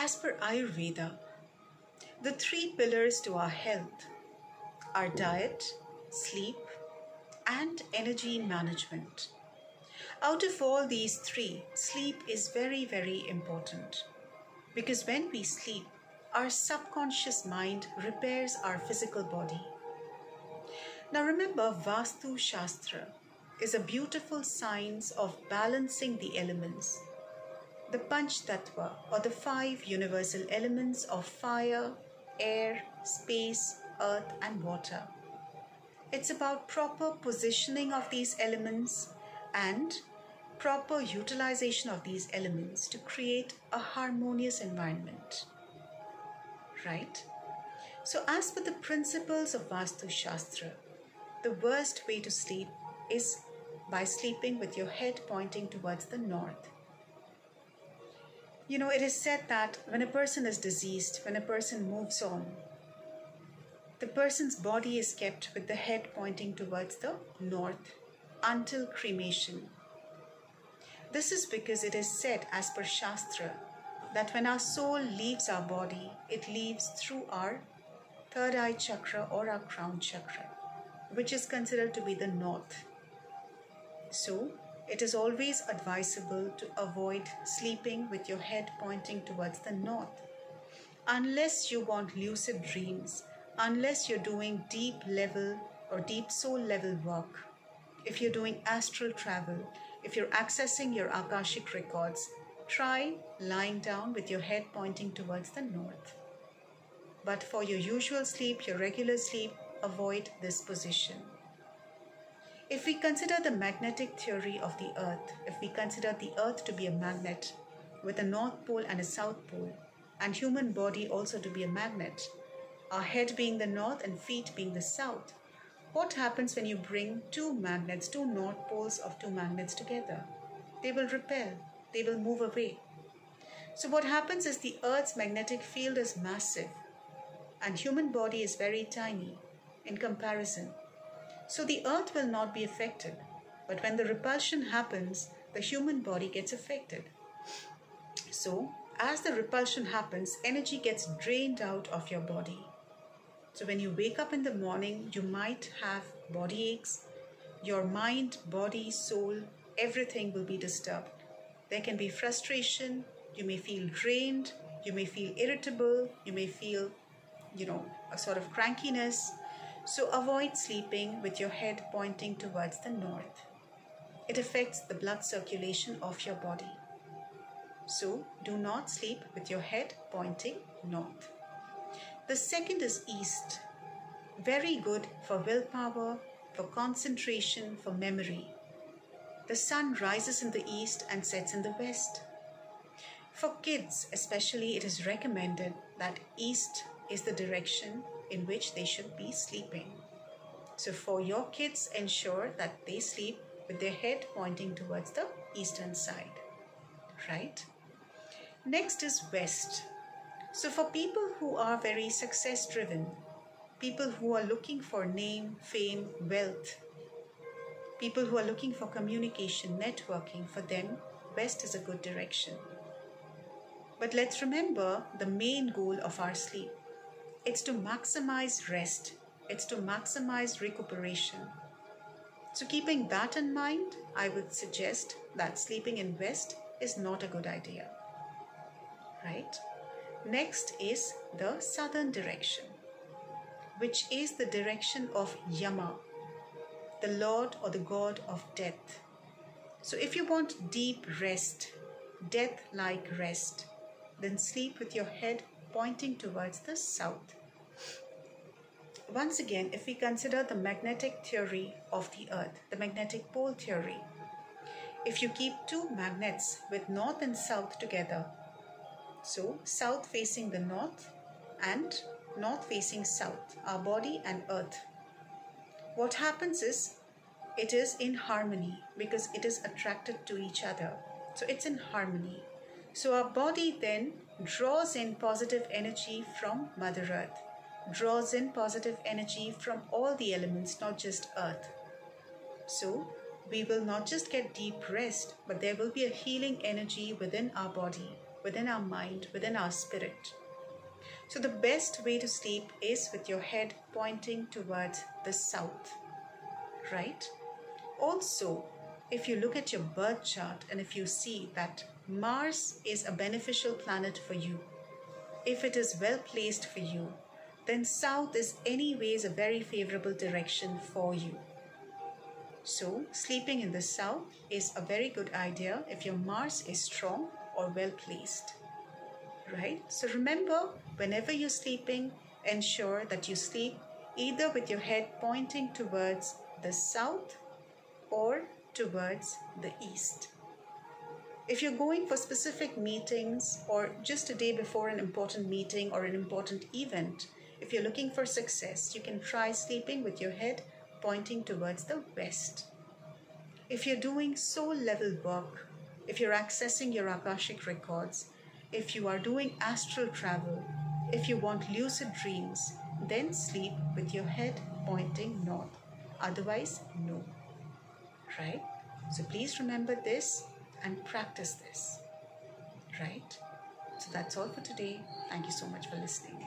As per Ayurveda, the three pillars to our health are diet, sleep, and energy management. Out of all these three, sleep is very, very important because when we sleep, our subconscious mind repairs our physical body. Now remember, Vastu Shastra is a beautiful science of balancing the elements, the Panch Tattva or the five universal elements of fire, air, space, earth, and water. It's about proper positioning of these elements and proper utilization of these elements to create a harmonious environment. Right? So, as per the principles of Vastu Shastra, the worst way to sleep is by sleeping with your head pointing towards the north. You know, it is said that when a person is diseased, when a person moves on, the person's body is kept with the head pointing towards the north until cremation. This is because it is said, as per Shastra, that when our soul leaves our body, it leaves through our third eye chakra or our crown chakra, which is considered to be the north. So, it is always advisable to avoid sleeping with your head pointing towards the north. Unless you want lucid dreams, unless you're doing deep level or deep soul level work, if you're doing astral travel, if you're accessing your Akashic records, try lying down with your head pointing towards the north. But for your usual sleep, your regular sleep, avoid this position. If we consider the magnetic theory of the earth, if we consider the earth to be a magnet with a north pole and a south pole, and human body also to be a magnet, our head being the north and feet being the south, what happens when you bring two magnets, two north poles of two magnets together? They will repel, they will move away. So what happens is the earth's magnetic field is massive and human body is very tiny in comparison. So the earth will not be affected. But when the repulsion happens, the human body gets affected. So as the repulsion happens, energy gets drained out of your body. So when you wake up in the morning, you might have body aches. Your mind, body, soul, everything will be disturbed. There can be frustration. You may feel drained. You may feel irritable. You may feel, a sort of crankiness. So avoid sleeping with your head pointing towards the north. It affects the blood circulation of your body. So do not sleep with your head pointing north. The second is east. Very good for willpower, for concentration, for memory. The sun rises in the east and sets in the west. For kids especially, it is recommended that east is the direction in which they should be sleeping. So for your kids, ensure that they sleep with their head pointing towards the eastern side. Right? Next is west. So for people who are very success driven, people who are looking for name, fame, wealth, people who are looking for communication, networking, for them, west is a good direction. But let's remember the main goal of our sleep. It's to maximize rest. It's to maximize recuperation. So keeping that in mind, I would suggest that sleeping in west is not a good idea. Right? Next is the southern direction, which is the direction of Yama, the Lord or the God of death. So if you want deep rest, death-like rest, then sleep with your head pointing towards the south. Once again, if we consider the magnetic theory of the earth, the magnetic pole theory, if you keep two magnets with north and south together, so south facing the north and north facing south, our body and earth, what happens is it is in harmony because it is attracted to each other. So it's in harmony. So our body then draws in positive energy from Mother Earth, draws in positive energy from all the elements, not just earth. So we will not just get deep rest, but there will be a healing energy within our body. within our mind, within our spirit. So the best way to sleep is with your head pointing towards the south, right? Also, if you look at your birth chart and if you see that Mars is a beneficial planet for you, if it is well placed for you, then south is anyways a very favorable direction for you. So sleeping in the south is a very good idea if your Mars is strong or well placed, right? So remember, whenever you're sleeping, ensure that you sleep either with your head pointing towards the south or towards the east. If you're going for specific meetings or just a day before an important meeting or an important event, if you're looking for success, you can try sleeping with your head pointing towards the west. If you're doing soul level work, if you're accessing your Akashic records, if you are doing astral travel, if you want lucid dreams, then sleep with your head pointing north. Otherwise, no. Right? So please remember this and practice this. Right? So that's all for today. Thank you so much for listening.